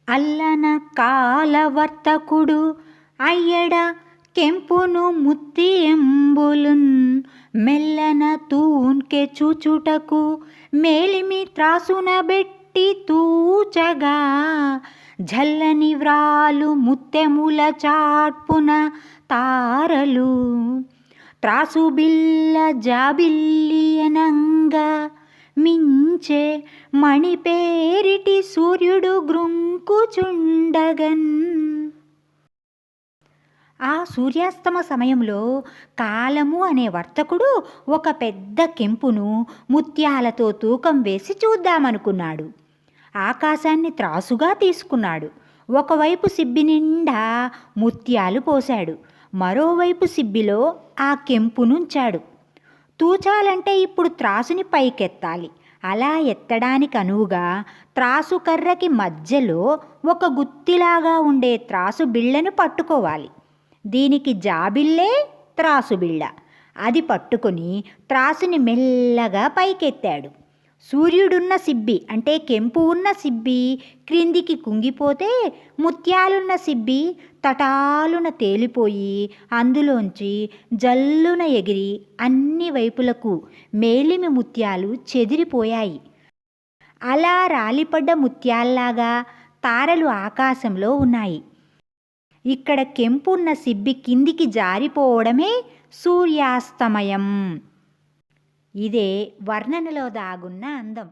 అల్లన కాలవర్తకుడు అయ్యడ కెంపును ముత్తియంబులున్ మెల్లన తూన్కె చూచుటకు మేలిమి త్రాసున బెట్టి తూచగా జల్లని వ్రాలు ముత్తెముల చాట్పున తారలు త్రాసు బిల్ల జాబిల్లియనంగా మించే మణిపేరిటి సూర్యుడు గ్రుంకుచుండగన్. ఆ సూర్యాస్తమ సమయంలో కాలము అనే వర్తకుడు ఒక పెద్ద కెంపును ముత్యాలతో తూకం వేసి చూద్దామనుకున్నాడు. ఆకాశాన్ని త్రాసుగా తీసుకున్నాడు. ఒకవైపు సిబ్బి నిండా ముత్యాలు పోశాడు. మరోవైపు సిబ్బిలో ఆ కెంపునుంచాడు. తూచాలంటే ఇప్పుడు త్రాసుని పైకెత్తాలి. అలా ఎత్తడానికి అనువుగా త్రాసు కర్రకి మధ్యలో ఒక గుత్తిలాగా ఉండే త్రాసు బిళ్ళను పట్టుకోవాలి. దీనికి జాబిల్లే త్రాసు బిళ్ళ. అది పట్టుకొని త్రాసుని మెల్లగా పైకెత్తాడు. సూర్యుడున్న సిబ్బి అంటే కెంపు ఉన్న సిబ్బి క్రిందికి కుంగిపోతే ముత్యాలున్న సిబ్బి తటాలున తేలిపోయి అందులోంచి జల్లున ఎగిరి అన్ని వైపులకు మేలిమి ముత్యాలు చెదిరిపోయాయి. అలా రాలిపడ్డ ముత్యాల్లాగా తారలు ఆకాశంలో ఉన్నాయి. ఇక్కడ కెంపున్న సిబ్బి కిందికి జారిపోవడమే సూర్యాస్తమయం. ఇదే వర్ణనలో దాగున్న అందం.